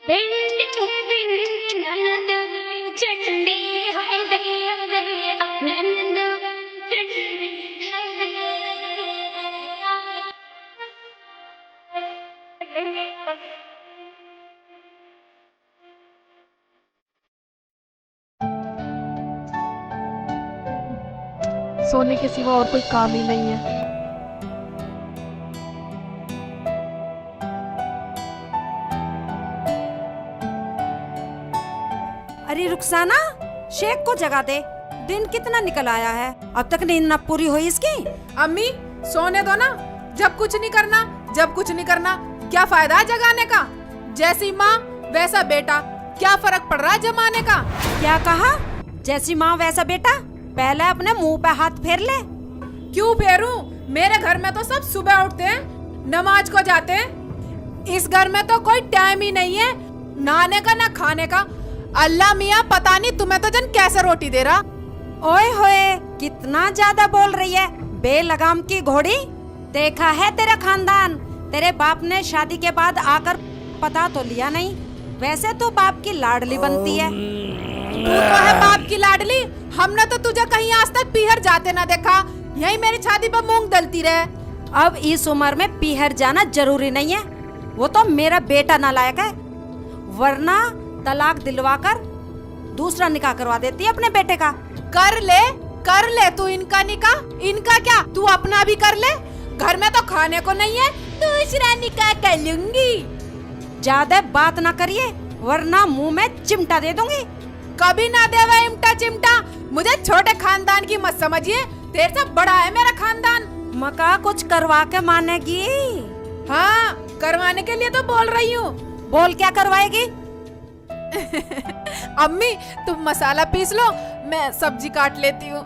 सोने के सिवा और कोई काम ही नहीं है। अरे रुखसाना, शेख को जगा दे। दिन कितना निकल आया है, अब तक नींद न पूरी हुई इसकी। अम्मी सोने दो ना। जब कुछ नहीं करना क्या फायदा है जगाने का। जैसी माँ वैसा बेटा, क्या फर्क पड़ रहा है जमाने का। क्या कहा? जैसी माँ वैसा बेटा? पहले अपने मुंह पे हाथ फेर ले। क्यों फेरूं? मेरे घर में तो सब सुबह उठते हैं, नमाज को जाते हैं। इस घर में तो कोई टाइम ही नहीं है नहाने का ना खाने का। अल्लाह मियाँ पता नहीं तुम्हें तो जन कैसे रोटी दे रहा। ओए होए, कितना ज्यादा बोल रही है बेलगाम की घोड़ी। देखा है तेरा खानदान, तेरे बाप ने शादी के बाद आकर पता तो लिया नहीं। वैसे तो बाप की लाडली बनती है। तू तो है बाप की लाडली। हमने तो तुझे कहीं आज तक पीहर जाते ना देखा। यही मेरी शादी पर मूंग दलती रहे। अब इस उम्र में पीहर जाना जरूरी नहीं है। वो तो मेरा बेटा नालायक है, वरना तलाक दिलवाकर दूसरा निकाह करवा देती है अपने बेटे का। कर ले तू इनका निकाह। इनका क्या, तू अपना भी कर ले। घर में तो खाने को नहीं है, दूसरा निकाह कर लूंगी। ज्यादा बात ना करिए, वरना मुंह में चिमटा दे दूंगी। कभी ना देवा इमटा चिमटा। मुझे छोटे खानदान की मत समझिए, तेरे से बड़ा है मेरा खानदान। मका कुछ करवा के मानेगी? हाँ, करवाने के लिए तो बोल रही हूँ। बोल क्या करवाएगी? अम्मी तुम मसाला पीस लो, मैं सब्जी काट लेती हूँ।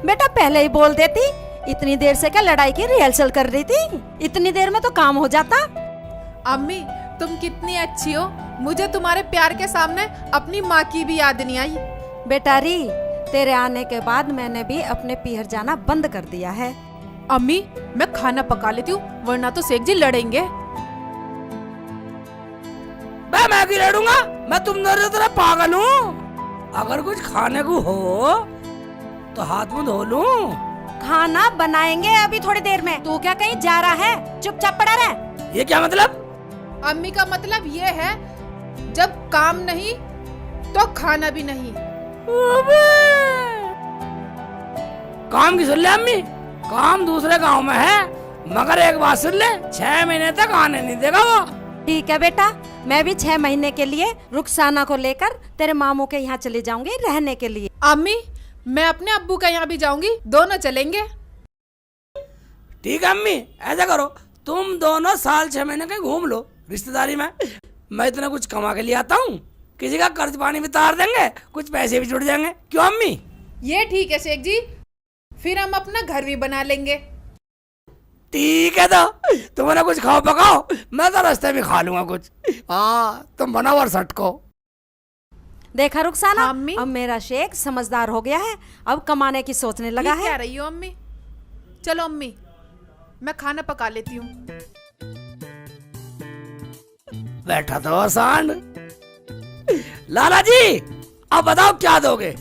बेटा पहले ही बोल देती। इतनी देर से क्या लड़ाई की रिहर्सल कर रही थी? इतनी देर में तो काम हो जाता। अम्मी तुम कितनी अच्छी हो, मुझे तुम्हारे प्यार के सामने अपनी माँ की भी याद नहीं आई। बेटारी, तेरे आने के बाद मैंने भी अपने पीहर जाना बंद कर दिया है। अम्मी मैं खाना पका लेती हूँ, वरना तो शेख जी लड़ेंगे। मैं भी लड़ूंगा? मैं तुम दोनों तरह पागल हूँ। अगर कुछ खाने को हो तो हाथ मुंह धो लूं। खाना बनाएंगे अभी थोड़ी देर में। तू क्या कहीं जा रहा है? चुपचाप पड़ा रह। ये क्या मतलब? अम्मी का मतलब ये है, जब काम नहीं तो खाना भी नहीं। काम की सुन ले अम्मी, काम दूसरे गांव में है, मगर एक बात सुन ले, 6 महीने तक आने नहीं देगा वो। ठीक है बेटा, मैं भी 6 महीने के लिए रुखसाना को लेकर तेरे मामू के यहाँ चली जाऊंगी रहने के लिए। अम्मी मैं अपने अब्बू के यहाँ भी जाऊंगी, दोनों चलेंगे। ठीक है अम्मी, ऐसा करो, तुम दोनों साल 6 महीने कहीं घूम लो रिश्तेदारी में। मैं इतना कुछ कमा के लिए आता हूँ, किसी का कर्ज पानी भी तार देंगे, कुछ पैसे भी जुड़ जाएंगे। क्यों अम्मी? ये ठीक है शेख जी, फिर हम अपना घर भी बना लेंगे। ठीक है, तो तुम ना कुछ खाओ पकाओ, मैं तो रास्ते में खा लूंगा कुछ। हाँ तुम बनाओ और सटको। देखा रुखसाना, हाँ, अम्मी? अब मेरा शेख समझदार हो गया है, अब कमाने की सोचने लगा ये है। कह रही हो अम्मी? चलो अम्मी मैं खाना पका लेती हूँ। बैठा तो सांड। लाला जी अब बताओ क्या दोगे?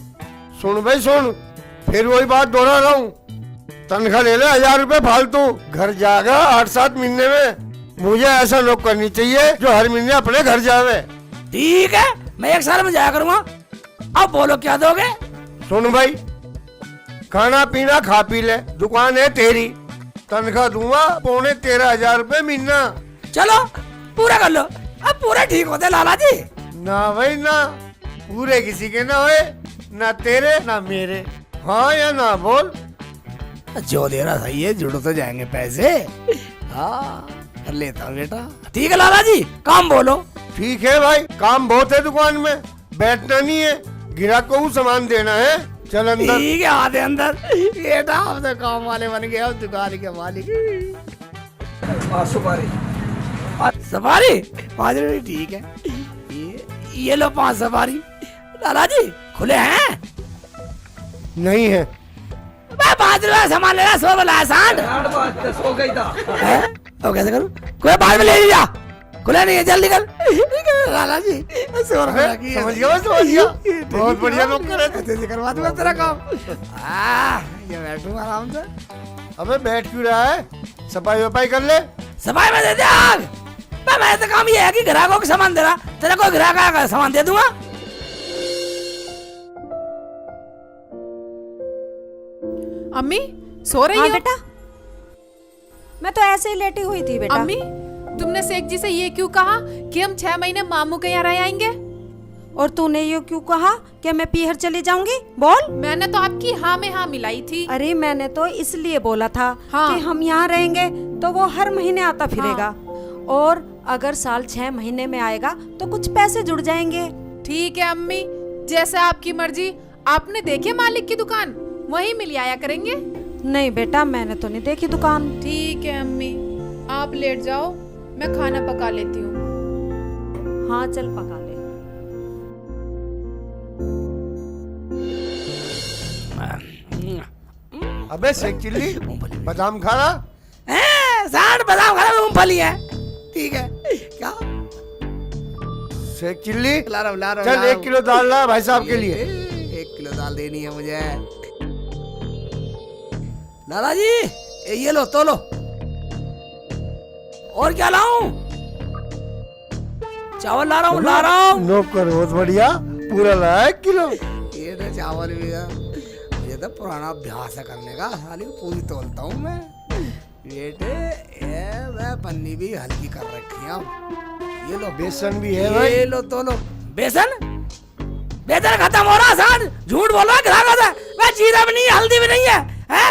सुन भाई सुन, फिर वही बात दोहरा रहा हूँ। तनख्वाह ले ले 1000 रुपए फालतू, घर जाएगा 8-7 महीने में। मुझे ऐसा लोग करनी चाहिए जो हर महीने अपने घर जावे। ठीक है, मैं 1 साल में जाया करूंगा। अब बोलो क्या दोगे? सुन भाई, खाना पीना खा पी ले, दुकान है तेरी, तनख्वाह दूंगा 13,500 रुपए महीना। चलो पूरा कर लो। अब पूरा ठीक होते लाला जी। ना भाई ना, पूरे किसी के ना होए, ना तेरे ना मेरे। हाँ या ना बोल। जो दे रहा सही है, जुड़ तो जाएंगे पैसे। हाँ कर लेता हूँ बेटा। ठीक है लाला जी, काम बोलो। ठीक है भाई, काम बहुत है दुकान में, बैठना नहीं है, ग्राहक को सामान देना है। चल अंदर। ठीक है, आधे अंदर। बेटा हम तो काम वाले बन गए, अब दुकान के मालिक। सुपारी सफारी 5 रुपये। ठीक है, ये लो 5 सफारी। लाला जी खुले हैं? नहीं है। मैं 5 रुपये सामान लेना, 100 बोला सांड। सो गई था। अब कैसे करूं? कोई बाद में ले लीजिए, खुला नहीं है, जल्दी कर। लाला जी शोर अबे, की समझ गया मैं, समझ गया। बहुत बढ़िया नौकर है। अच्छे से करवा दूंगा तेरा काम। ये बैठूंगा आराम से। अबे बैठ क्यों रहा है, सफाई वफाई कर ले। सफाई में दे दे आग। मैं तो काम ये है कि ग्राहकों को सामान दे रहा, तेरा कोई ग्राहक आएगा सामान दे दूंगा। अम्मी सो रही हाँ हो? बेटा, मैं तो ऐसे ही लेटी हुई थी बेटा। अम्मी तुमने शेख जी से ये क्यों कहा कि हम 6 महीने मामू के यहाँ रह आएंगे? और तूने ये क्यों कहा कि मैं पीहर चली जाऊंगी? बोल। मैंने तो आपकी हाँ में हाँ मिलाई थी। अरे मैंने तो इसलिए बोला था हाँ। कि हम यहाँ रहेंगे तो वो हर महीने आता फिरेगा, और अगर साल 6 महीने में आएगा तो कुछ पैसे जुड़ जाएंगे। ठीक है अम्मी, जैसे आपकी मर्जी। आपने देखी मालिक की दुकान, वहीं मिल आया करेंगे। नहीं बेटा, मैंने तो नहीं देखी दुकान। ठीक है अम्मी, आप लेट जाओ, मैं खाना पका लेती हूँ। हाँ चल पका ले। अबे शेख चिल्ली, बादाम खा रहा? साठ बादाम खा रहा, मूंगफली है। ठीक है क्या शेख चिल्ली, ला रहा हूँ, चल 1 किलो दाल ला भाई साहब के लिए। 1 किलो दाल देनी है मुझे। लाला जी ये लो तो लो। और क्या लाऊं? चावल ला रहा हूँ। नौकर बहुत बढ़िया, पूरा लाया 1 किलो। ये तो चावल भी है, ये तो पुराना अभ्यास है करने का। साली पूरी तोलता हूँ मैं बेटे। ये मैं पन्नी भी हल्की कर रखी है। ये लो बेसन भी है भाई। ये लो तो लो। बेसन खत्म हो रहा सान। झूठ बोल रहा है ग्राहक से। मैं जीरा भी नहीं है, हल्दी भी नहीं है,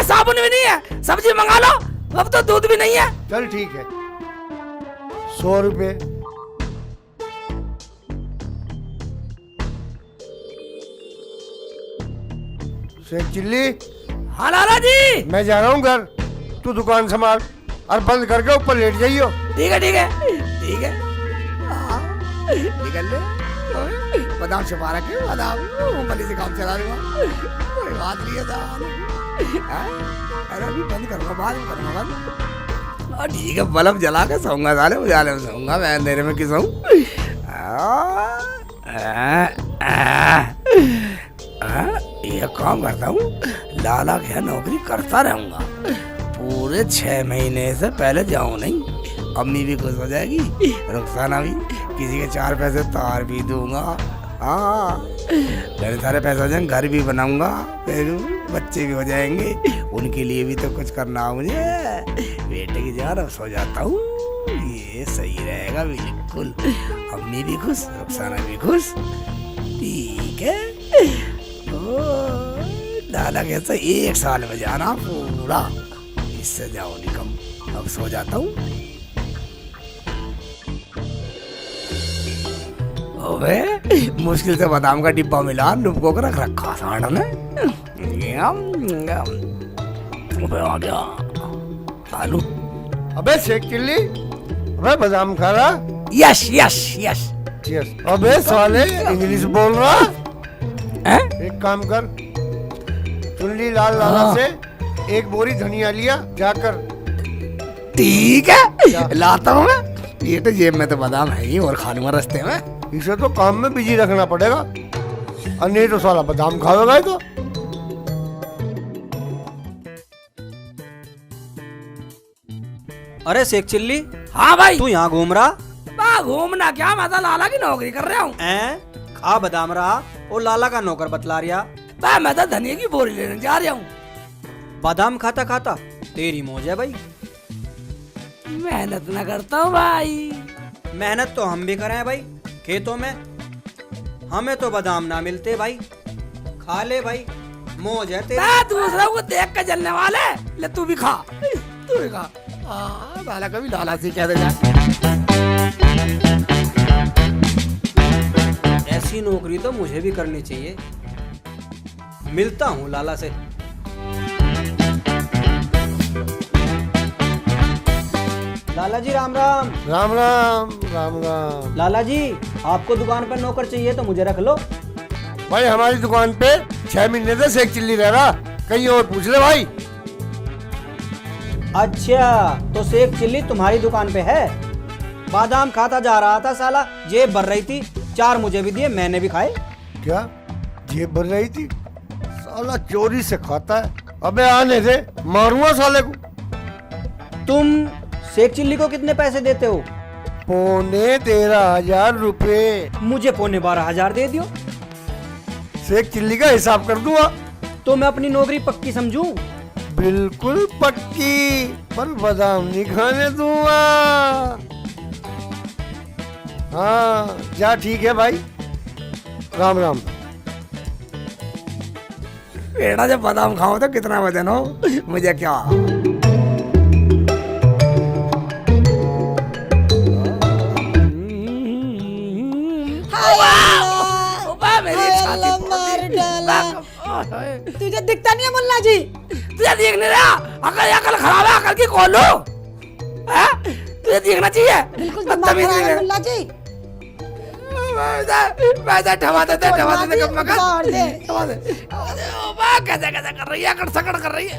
साबुन भी नहीं है। सब्जी मंगा लो, अब तो दूध भी नहीं है। चल ठीक है, 100 रुपए। शेख चिल्ली, हाँ लाला जी। मैं जा रहा हूँ घर, तू दुकान संभाल और बंद करके ऊपर लेट जाइयो। ठीक है निकल ले। बादाम छुपा रखे, बादाम मूंगफली से काम चला लूंगा। कोई बात नहीं है साहब। अरे अभी बंद करूंगा, बाद में करूंगा बंद। ठीक है, बल्ब जला के सोऊंगा साले, उजाले में सोऊंगा मैं, अंधेरे में क्यों सोऊं? ये काम करता हूँ, लाला के यहाँ नौकरी करता रहूंगा पूरे 6 महीने से पहले जाऊं नहीं। अम्मी भी खुश हो जाएगी, रुखसाना भी, किसी के 4 पैसे तार भी दूंगा। हाँ मेरे सारे पैसे हो जाएंगे, घर भी बनाऊंगा, बच्चे भी हो जाएंगे, उनके लिए भी तो कुछ करना है मुझे। बेटे की जान अब सो जाता हूँ, ये सही रहेगा बिल्कुल। अम्मी भी खुश, रुखसाना भी खुश। ठीक है, लाला कैसा 1 साल में जाना पूरा, इससे जाओ निकम। अब सो जाता हूँ। ओबे मुश्किल से बादाम का डिब्बा मिला, लुपको को रख रखा सांड ने। ओबे आ गया आलू। अबे शेख चिल्ली, अबे बादाम खा रहा? Yes yes yes yes. अबे साले इंग्लिश बोल रहा हैं? एक काम कर, चुनली लाल लाला से 1 बोरी धनिया लिया जाकर। ठीक है लाता हूँ मैं। ये तो जेब में तो बादाम है ही, और खा लूंगा रास्ते में। इसे तो काम में बिजी रखना पड़ेगा, और नहीं तो साला बादाम खाएगा। तो अरे शेख चिल्ली, हाँ भाई। तू यहाँ घूम रहा? घूमना क्या, मैं तो लाला की नौकरी कर रहा हूँ। खा बादाम रहा और लाला का नौकर बतला रिया। मैं तो धनिया की बोरी लेने जा रहा हूँ। बादाम खाता खाता तेरी मौज है भाई। मेहनत ना करता हूँ भाई। मेहनत तो हम भी करें भाई, खेतों में हमें तो बादाम ना मिलते भाई। खा ले भाई, मौज है तेरी। दूसरा को देख के जलने वाले, ले तू भी खा, तू भी खा। लाला कभी लाला से कह दे जा। ऐसी नौकरी तो मुझे भी करनी चाहिए। मिलता हूँ लाला से। लाला जी राम राम। राम राम राम राम। लाला जी आपको दुकान पर नौकर चाहिए तो मुझे रख लो। भाई हमारी दुकान पे 6 महीने से शेख चिल्ली रह रहा, कहीं और पूछ ले भाई। अच्छा तो शेख चिल्ली तुम्हारी दुकान पे है? बादाम खाता जा रहा था साला, जेब भर रही थी, 4 मुझे भी दिए, मैंने भी खाए। क्या जेब भर रही थी? साला चोरी से खाता है। अबे आने दे, मारूंगा साले को। तुम शेख चिल्ली को कितने पैसे देते हो? 13,500 रुपए। मुझे 12,500 दे दियो, शेख चिल्ली का हिसाब कर दूंगा। तो मैं अपनी नौकरी पक्की समझूं। बिल्कुल पक्की, पर बादाम नहीं खाने दूंगा। हाँ जा ठीक है भाई, राम राम। बेटा जब बादाम खाओ तो कितना वजन हो, मुझे क्या। मेरी छाती तुझे दिखता नहीं है मुल्ला जी? तुझे देख नहीं रहा? अकल खराब है, अकल की खोलो। तुझे देखना चाहिए। बिल्कुल दिमाग खराब है मुल्ला जी। पैसा ठमा देते कब कैसे कैसे कर रही है, अकड़ सकड़ कर रही है।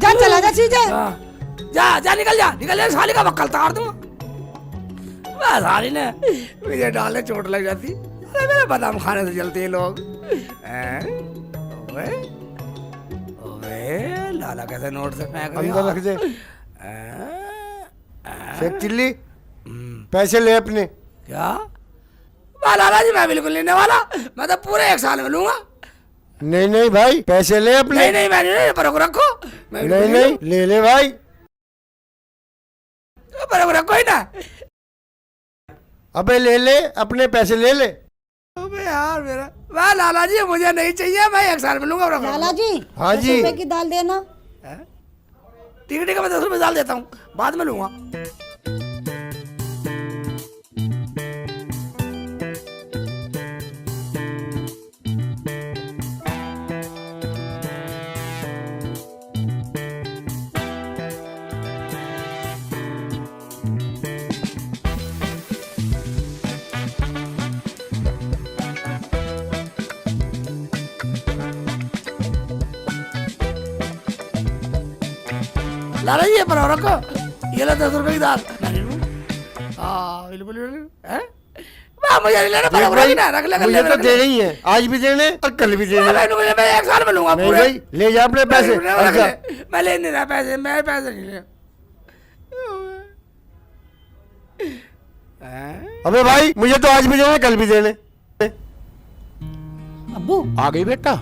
जा चला जा सीधे। जा निकल जा साली का वक्कल तार दूंगा। साली ने मुझे डालने चोट लग जाती। अरे मेरे बादाम खाने से जलते हैं लोग। ओए ओए लाला कैसे नोट से फेंक रही अंदर रख दे। शेख चिल्ली पैसे ले अपने। क्या? लाला जी मैं बिल्कुल लेने वाला, मैं तो पूरे 1 साल में लूंगा। नहीं नहीं भाई पैसे ले अपने। नहीं मैं नहीं, पर रखो। नहीं ले ले भाई, पर रखो ही ना। अबे ले ले अपने पैसे ले ले। अबे यार मेरा, वाह लाला जी मुझे नहीं चाहिए, मैं 1 साल में लूंगा। लाला जी हाँ जी 10 रुपए की दाल देना। ठीक है मैं 10 रुपए डाल देता हूँ, बाद में लूंगा। लाला जी ये पर रखो, ये लो 10 रुपए की दाल। बिल्कुल मुझे नहीं लेना, पर रख ले। मुझे तो देने ही है, आज भी देने और कल भी देने। मैं 1 साल में लूंगा नहीं पूरे। भाई ले जा अपने पैसे। मैं ले नहीं रहा पैसे, मैं पैसे नहीं ले। अबे भाई मुझे तो आज भी देने कल भी देने। अब्बू आ गई बेटा,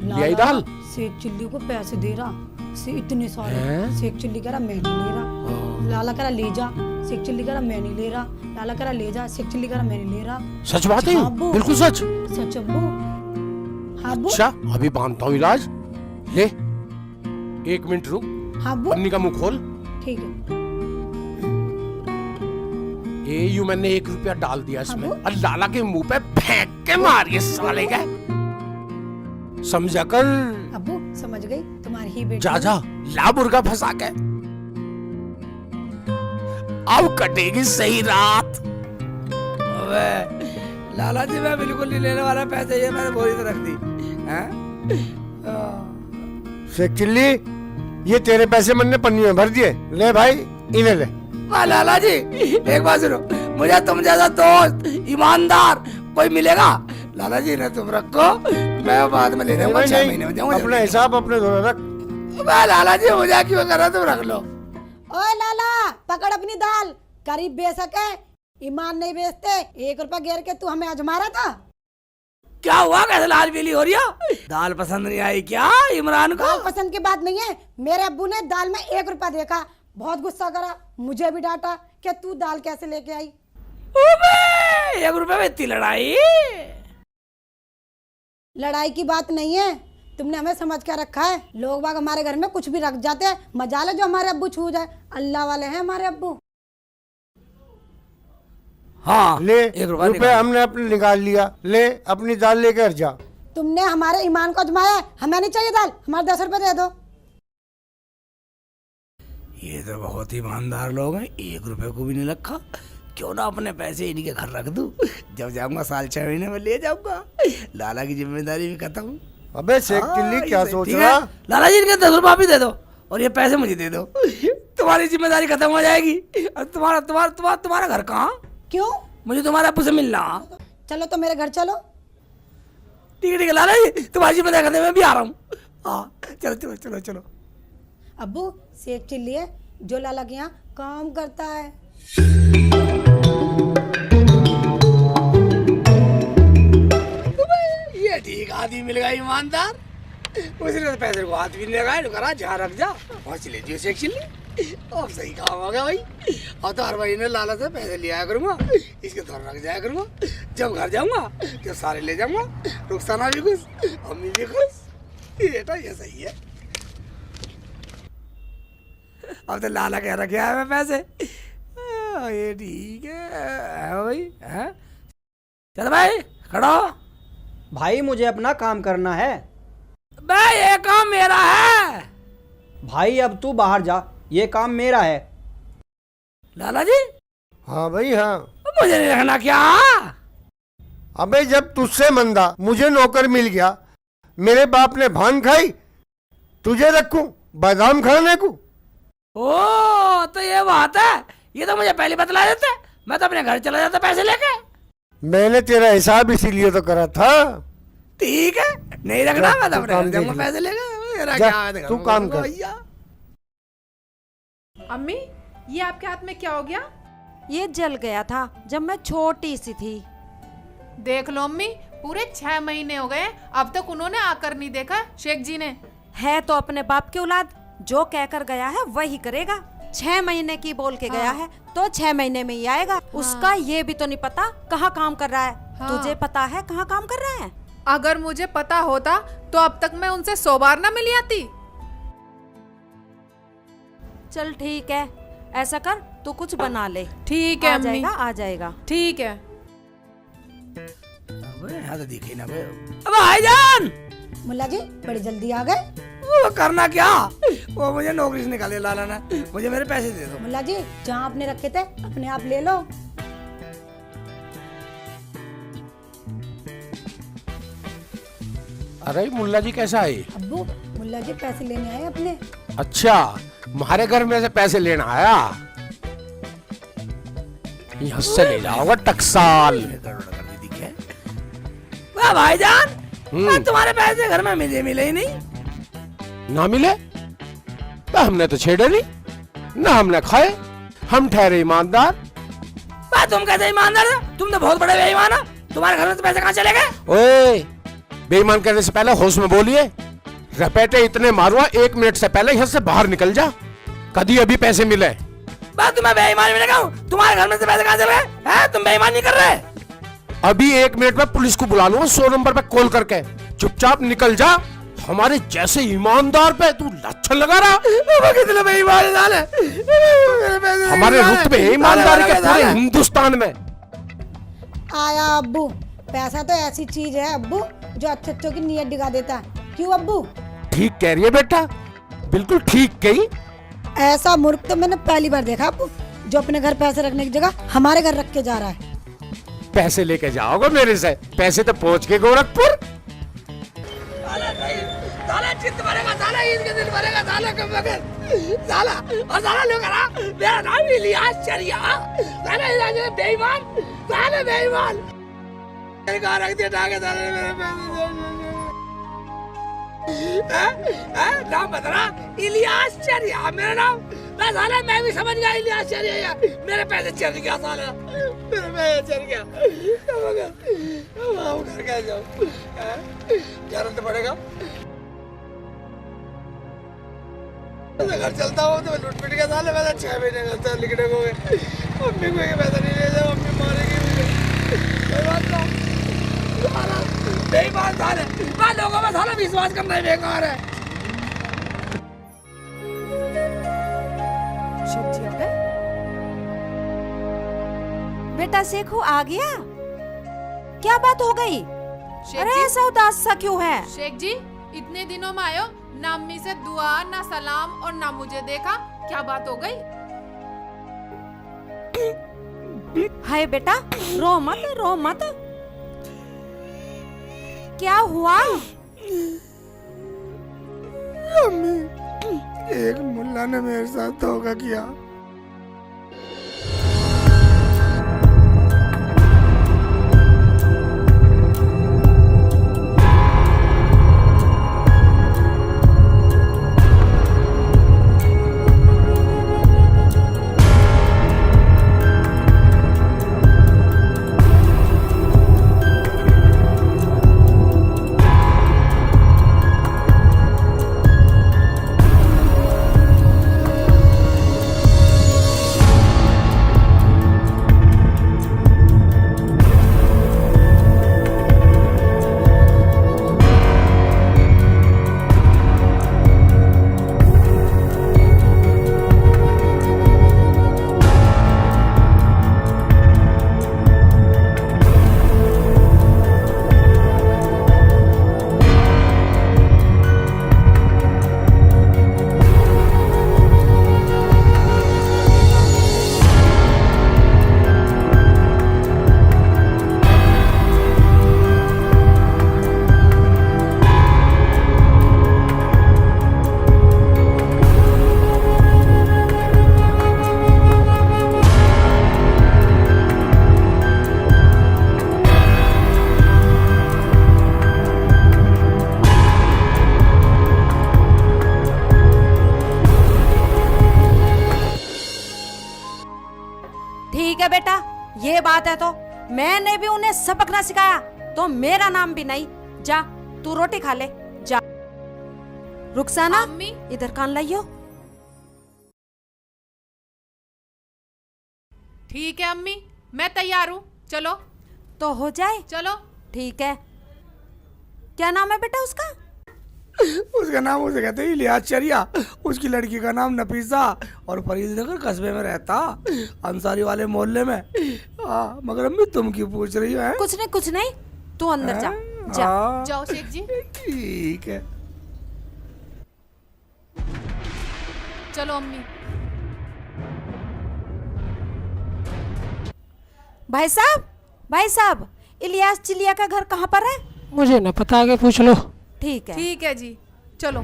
ले आई दाल। शेख चिल्ली को पैसे दे रहा से इतने सारे। शेख चिल्ली कह रहा मैं नहीं ले रहा। लाला कह रहा ले जा। शेख चिल्ली कह रहा मैं नहीं ले रहा। लाला कह रहा ले जा। शेख चिल्ली कह रहा मैं नहीं ले रहा। सच बात है, हाँ, अब्बू। बिल्कुल सच। सच अब्बू। हाँ अब्बू। अच्छा अभी बांधता हूँ इलाज। ले 1 मिनट रुक, हाँ अब्बू पन्नी का मुंह खोल। ठीक है। ये यूं मैंने 1 रुपया डाल दिया इसमें, अब्बू। और लाला के मुंह पे फेंक के मारिए साले का। समझा कर। अब्बू समझ गई तुम्हारी ही बेटी। जा जा ला मुर्गा फंसा के, अब कटेगी सही रात। अबे लाला जी मैं बिल्कुल नहीं लेने वाला पैसे, ये मैंने बोरी तो रख दी। शेख चिल्ली ये तेरे पैसे मैंने पन्नी में भर दिए, ले भाई इन्हें ले। वाह लाला जी एक बात सुनो, मुझे तुम जैसा दोस्त ईमानदार कोई मिलेगा? लाला जी ने तुम रखो, मैं बाद में ले जाऊंगा। 6 महीने में जाऊंगा। अपना हिसाब अपने दोनों रख। वाह लाला जी मुझे क्यों कर रहा, तुम रख लो। ओए लाला पकड़ अपनी दाल, गरीब बेशक है, ईमान नहीं बेचते। 1 रुपया गिर के तू हमें आजमा रहा था। क्या हुआ, कैसे लाल पीली हो रही है? दाल पसंद नहीं आई क्या इमरान को? दाल पसंद की बात नहीं है, मेरे अब्बू ने दाल में 1 रुपया देखा, बहुत गुस्सा करा, मुझे भी डांटा कि तू दाल कैसे लेके आई। 1 रुपए में इतनी लड़ाई? लड़ाई की बात नहीं है, तुमने हमें समझ कर रखा है। लोग बाग हमारे घर में कुछ भी रख जाते हैं, मजाल है जो हमारे अब्बू छू जाए। अल्लाह वाले हैं हमारे अब्बू। हाँ ले 1 रुपया रुपए हमने अपने निकाल लिया, ले अपनी दाल लेकर जा। तुमने हमारे ईमान को अजमाया, हमें नहीं चाहिए दाल, हमारे 10 रुपए दे दो। ये तो बहुत ही ईमानदार लोग हैं, 1 रुपए को भी नहीं रखा। क्यों ना अपने पैसे इन्हीं के घर रख दूं, जब जाऊंगा साल 6 महीने में ले जाऊंगा। लाला की जिम्मेदारी भी खत्म। अबे शेख चिल्ली क्या सोच रहा? लाला जी इनके 10 रुपया भी दे दो और ये पैसे मुझे दे दो। तुम्हारी जिम्मेदारी खत्म हो जाएगी। और तुम्हारा घर कहाँ? क्यों? मुझे तुम्हारे अब्बू से मिलना। चलो तो मेरे घर चलो। ठीक है लाला जी, तुम्हारी जिम्मेदारी खत्म, मैं भी आ रहा हूँ। हाँ चलो चलो चलो चलो। अब्बू सेब चिल्ली है जो लाला के यहाँ काम करता है। ये ठीक आदमी मिल गया, ईमानदार। उसने तो पैसे को हाथ भी नहीं लगाया, करा जहाँ रख जा वहाँ चले जियो से चिल्ली। अब सही काम हो गया भाई। और तो हर महीने लाला से पैसे ले आया करूँगा, इसके थोड़ा रख जाया करूँगा। जब घर जाऊँगा जब सारे ले जाऊँगा, रुखसाना भी खुश, अम्मी भी खुश। बेटा ये सही है। अब तो लाला कह रखे है मैं पैसे। ये ठीक है भाई। है चल भाई खड़ा हो। भाई मुझे अपना काम करना है। भाई ये काम मेरा है। भाई अब तू बाहर जा, ये काम मेरा है। लाला जी। हाँ भाई हाँ। मुझे नहीं रखना क्या? अबे जब तुझसे मंदा मुझे नौकर मिल गया, मेरे बाप ने भान खाई, तुझे रखूं बादाम खाने को? ओ तो ये बात है। ये तो मुझे पहले बतला देते, मैं तो अपने घर चला जाता पैसे लेके। मैंने तेरा हिसाब इसीलिए तो करा था। ठीक है नहीं रखना, मैं तो तू अपने काम घर जाऊंगा देख ले। पैसे लेके। मेरा जा, क्या है, तू काम कर। भैया। अम्मी ये आपके हाथ में क्या हो गया? ये जल गया था जब मैं छोटी सी थी। देख लो अम्मी, पूरे 6 महीने हो गए, अब तक उन्होंने आकर नहीं देखा शेख जी ने। है तो अपने बाप की औलाद, जो कहकर गया है वही करेगा। 6 महीने की बोल के गया है तो 6 महीने में ही आएगा। उसका ये भी तो नहीं पता कहाँ काम कर रहा है। तुझे पता है कहाँ काम कर रहा है? अगर मुझे पता होता तो अब तक मैं उनसे 100 बार ना मिली आती। चल ठीक है, ऐसा कर तू कुछ बना ले। ठीक है आ अम्मी, जाएगा आ जाएगा। ठीक है। अबे यहाँ तो दिखे ना बे। अब भाईजान मुल्ला जी बड़ी जल्दी आ गए। वो करना क्या? वो मुझे नौकरी से निकाले लाला ने। मुझे मेरे पैसे दे दो। मुल्ला जी जहाँ आपने रखे थे अपने आप ले लो। अरे मुल्ला जी कैसा है? अब्बू मुल्ला जी पैसे लेने आए अपने। अच्छा हमारे घर में से पैसे लेना आया? यहाँ से ले जाओगा टकसाल। वाह भाईजान, तुम्हारे पैसे घर में मिले ही नहीं। ना मिले तो हमने तो छेड़े नहीं, ना हमने खाए, हम ठहरे ईमानदार। वाह तुम कैसे ईमानदार हो? तुम तो बहुत बड़े बेईमान हो। तुम्हारे घर में तो पैसे कहाँ चले गए? ओए बेईमान करने से पहले होश में बोलिए। रपेटे इतने मारूंगा 1 मिनट से पहले यहाँ से बाहर निकल जा। कभी अभी पैसे मिले? वाह तुम्हें बेईमान भी लगा हूँ। तुम्हारे घर में से पैसे कहाँ चले गए? हैं तुम बेईमान नहीं कर रहे? अभी 1 मिनट में पुलिस को बुला लूंगा 100 नंबर पे कॉल करके। चुपचाप निकल जा। हमारे जैसे ईमानदार पे तू लच्छन लगा रहा। कितने बेईमान डाले हमारे रुतबे ईमानदारी के पूरे हिंदुस्तान में। आया अब्बू, पैसा तो ऐसी चीज है अब्बू जो अच्छे अच्छों की नीयत दिखा देता है। क्यों अब्बू? ठीक कह रही है बेटा, बिल्कुल ठीक कही। ऐसा मूर्ख तो मैंने पहली बार देखा अब्बू, जो अपने घर पैसे रखने की जगह हमारे घर रख के जा रहा है। पैसे लेके जाओगे मेरे से? पैसे तो पहुंच के गोरखपुर। साला चित्त भरेगा, साला ईद के दिन भरेगा, साला कब बगैर साला और साला लोग करा मेरा नाम इलियास चरिया। साला इलाज में बेईमान, साला बेईमान कहाँ रख दिया ढाके साले ने मेरे पैसे। नाम बता इलियास चरिया मेरा नाम। मैं साला मैं भी समझ गया इलियास चरिया। मेरे पैसे चल गया साला, मेरे पैसे चल गया। घर कैसे जाऊँ? जाना तो पड़ेगा। घर चलता हूँ तो लूट पिट के साले पैसा 6 महीने का लिखने को गए। मम्मी को ये पैसा नहीं ले जाओ, मम्मी मारेगी मुझे। कोई बात ना, बेईमान साले, लोगों में साला विश्वास करना ही बेकार है। बेटा शेखू आ गया? क्या बात हो गई? अरे ऐसा उदास सा क्यों है? शेख जी इतने दिनों में आयो, ना अम्मी से दुआ ना सलाम और ना मुझे देखा, क्या बात हो गई? हाय बेटा रो मत। क्या हुआ? एक मुल्ला ने मेरे साथ धोखा किया। ठीक है बेटा, ये बात है तो मैंने भी उन्हें सबक ना सिखाया तो मेरा नाम भी नहीं। जा तू रोटी खा ले, जा। रुखसाना, अम्मी। इधर कान लाइयो। ठीक है अम्मी, मैं तैयार हूँ, चलो। तो हो जाए। चलो। ठीक है। क्या नाम है बेटा उसका? उसका नाम उसे कहते हैं इलियास चरिया। उसकी लड़की का नाम नफीसा और फरीदनगर कस्बे में रहता, अंसारी वाले मोहल्ले में। मगर अम्मी तुम क्यों पूछ रही हो? कुछ नहीं, तू अंदर जा। जा। जाओ शेख जी। ठीक है। चलो अम्मी। भाई साहब, इलियास चिलिया का घर कहाँ पर है? मुझे न पता, आगे पूछ लो। ठीक है। ठीक है जी, चलो।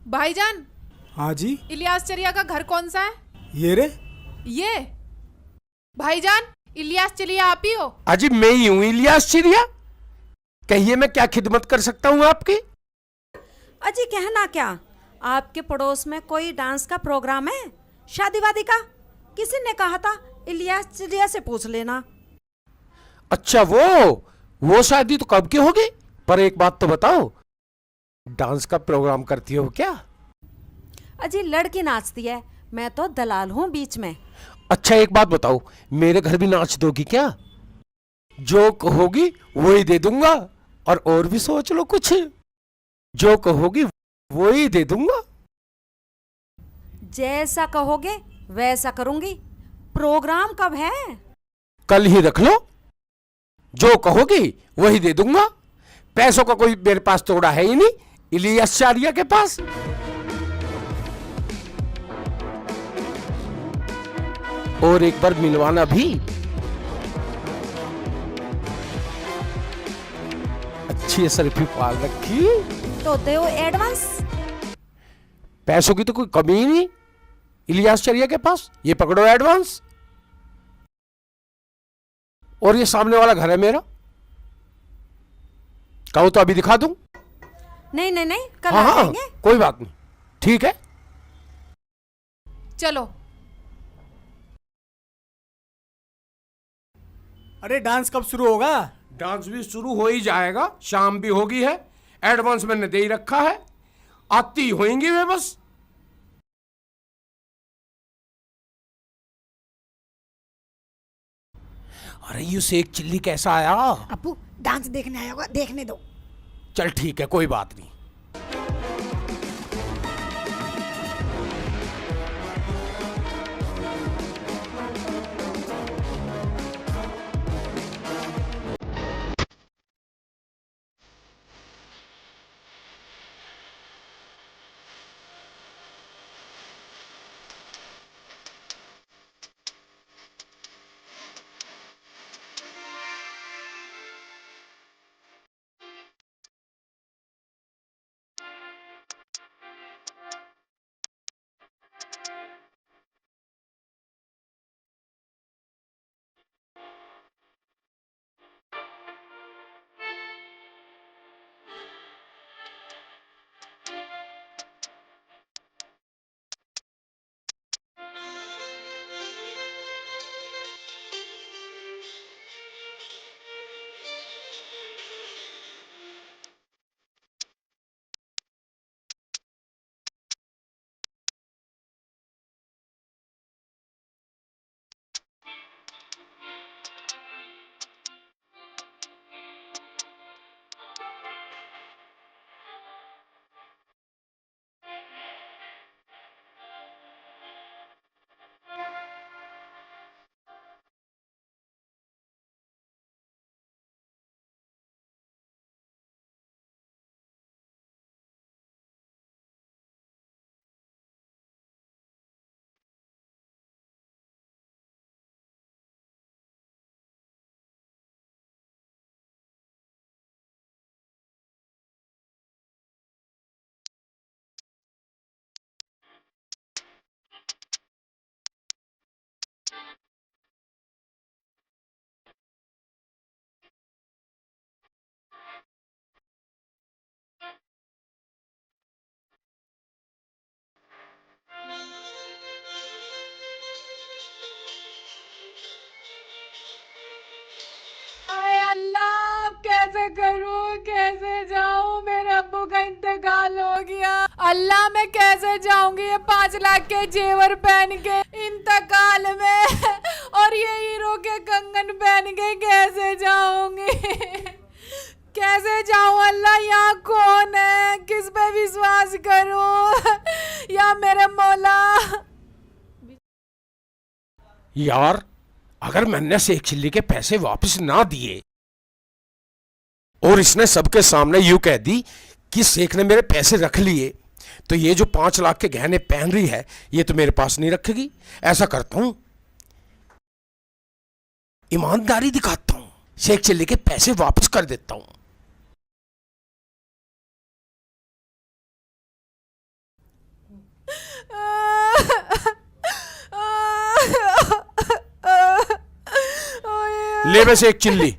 भाईजान। हाँ जी। इलियास चरिया का घर कौन सा है? ये रे। ये भाईजान, इलियास चरिया आप ही हो? अजी मैं ही हूँ इलियास चिड़िया। कहिए मैं क्या खिदमत कर सकता हूँ आपकी? अजी कहना क्या, आपके पड़ोस में कोई डांस का प्रोग्राम है, शादी वादी का? किसी ने कहा था इलियास चिड़िया से पूछ लेना। अच्छा वो शादी तो कब की होगी? पर एक बात तो बताओ, डांस का प्रोग्राम करती हो क्या? अजी लड़की नाचती है, मैं तो दलाल हूँ बीच में। अच्छा एक बात बताओ, मेरे घर भी नाच दोगी क्या? जो कहोगी वही दे दूंगा, और भी सोच लो कुछ। जो कहोगी वही दे दूंगा। जैसा कहोगे वैसा करूंगी। प्रोग्राम कब है? कल ही रख लो, जो कहोगी वही दे दूंगा। पैसों का कोई मेरे पास तोड़ा है ही नहीं, इलियास चारिया के पास। और एक बार मिलवाना भी। अच्छी शरीफी पाल रखी। तो दो एडवांस। पैसों की तो कोई कमी ही नहीं इलियास चरिया के पास। ये पकड़ो एडवांस। और ये सामने वाला घर है मेरा, कहो तो अभी दिखा दूं। नहीं, कल हाँ आ हाँ जाएंगे। कोई बात नहीं, ठीक है। चलो। अरे डांस कब शुरू होगा? डांस भी शुरू हो ही जाएगा, शाम भी होगी है। एडवांस मैंने दे ही रखा है, आती होंगी वे बस। अरे यू शेख चिल्ली कैसा आया? अप्पू डांस देखने आया होगा, देखने दो। चल ठीक है, कोई बात नहीं। कैसे करूं, कैसे जाऊं? मेरे अब्बू का इंतकाल हो गया। अल्लाह, मैं कैसे जाऊंगी ये 5 लाख के जेवर पहन के इंतकाल में, और ये हीरो के कंगन पहन के कैसे जाऊंगी? कैसे जाऊं अल्लाह? यहाँ कौन है? किस पे विश्वास करूं? या मेरे मौला। यार, अगर मैंने शेख चिल्ली के पैसे वापस ना दिए और इसने सबके सामने यूं कह दी कि शेख ने मेरे पैसे रख लिए, तो ये जो 5 लाख के गहने पहन रही है ये तो मेरे पास नहीं रखेगी। ऐसा करता हूं, ईमानदारी दिखाता हूं, शेख चिल्ली के पैसे वापस कर देता हूं। ले बस एक चिल्ली,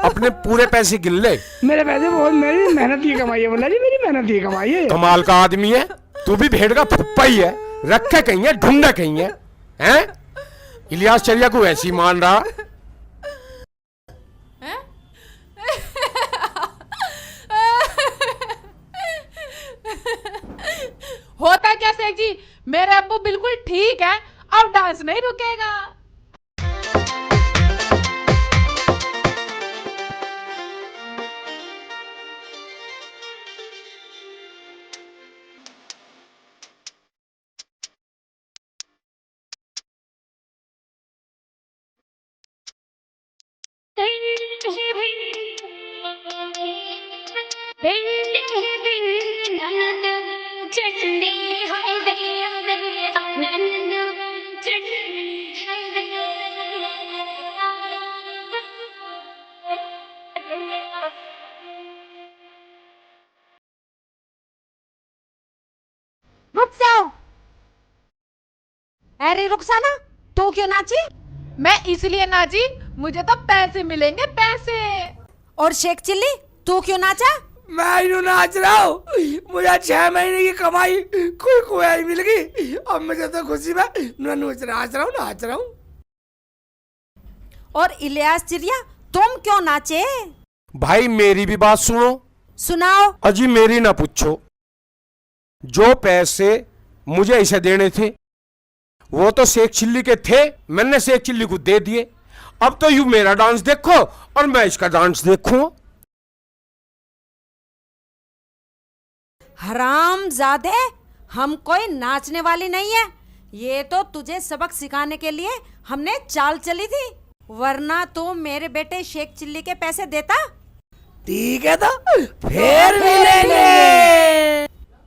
अपने पूरे पैसे गिन ले। मेरे पैसे बहुत, मेरी मेहनत की कमाई है बोला जी, मेरी मेहनत की कमाई है। कमाल का आदमी है तू भी, भेड़ का फुप्पा ही है, रखे कहीं है, ढूंढे कहीं है, हैं? इलियास चरिया को ऐसी मान रहा। होता क्या शेख जी, मेरे अब्बू बिल्कुल ठीक है, अब डांस नहीं रुकेगा। रुक जाओ। अरे रुखसाना, तू क्यों नाची? मैं इसलिए नाची, मुझे तो पैसे मिलेंगे, पैसे। और शेख चिल्ली, तू क्यों नाचा? मैं यूं नाच रहा हूँ, मुझे 6 महीने की कमाई कोई कोई मिल गई, अब मुझे तो खुशी में नाच रहा हूँ। और इलियास चिड़िया, तुम क्यों नाचे? भाई मेरी भी बात सुनो। सुनाओ। अजी मेरी ना पूछो, जो पैसे मुझे इसे देने थे वो तो शेख चिल्ली के थे, मैंने शेख चिल्ली को दे दिए। अब तो यूं मेरा डांस देखो और मैं इसका डांस देखूं। हरामजादे, हम कोई नाचने वाली नहीं है, ये तो तुझे सबक सिखाने के लिए हमने चाल चली थी, वरना तू मेरे बेटे शेख चिल्ली के पैसे देता। ठीक है तो फिर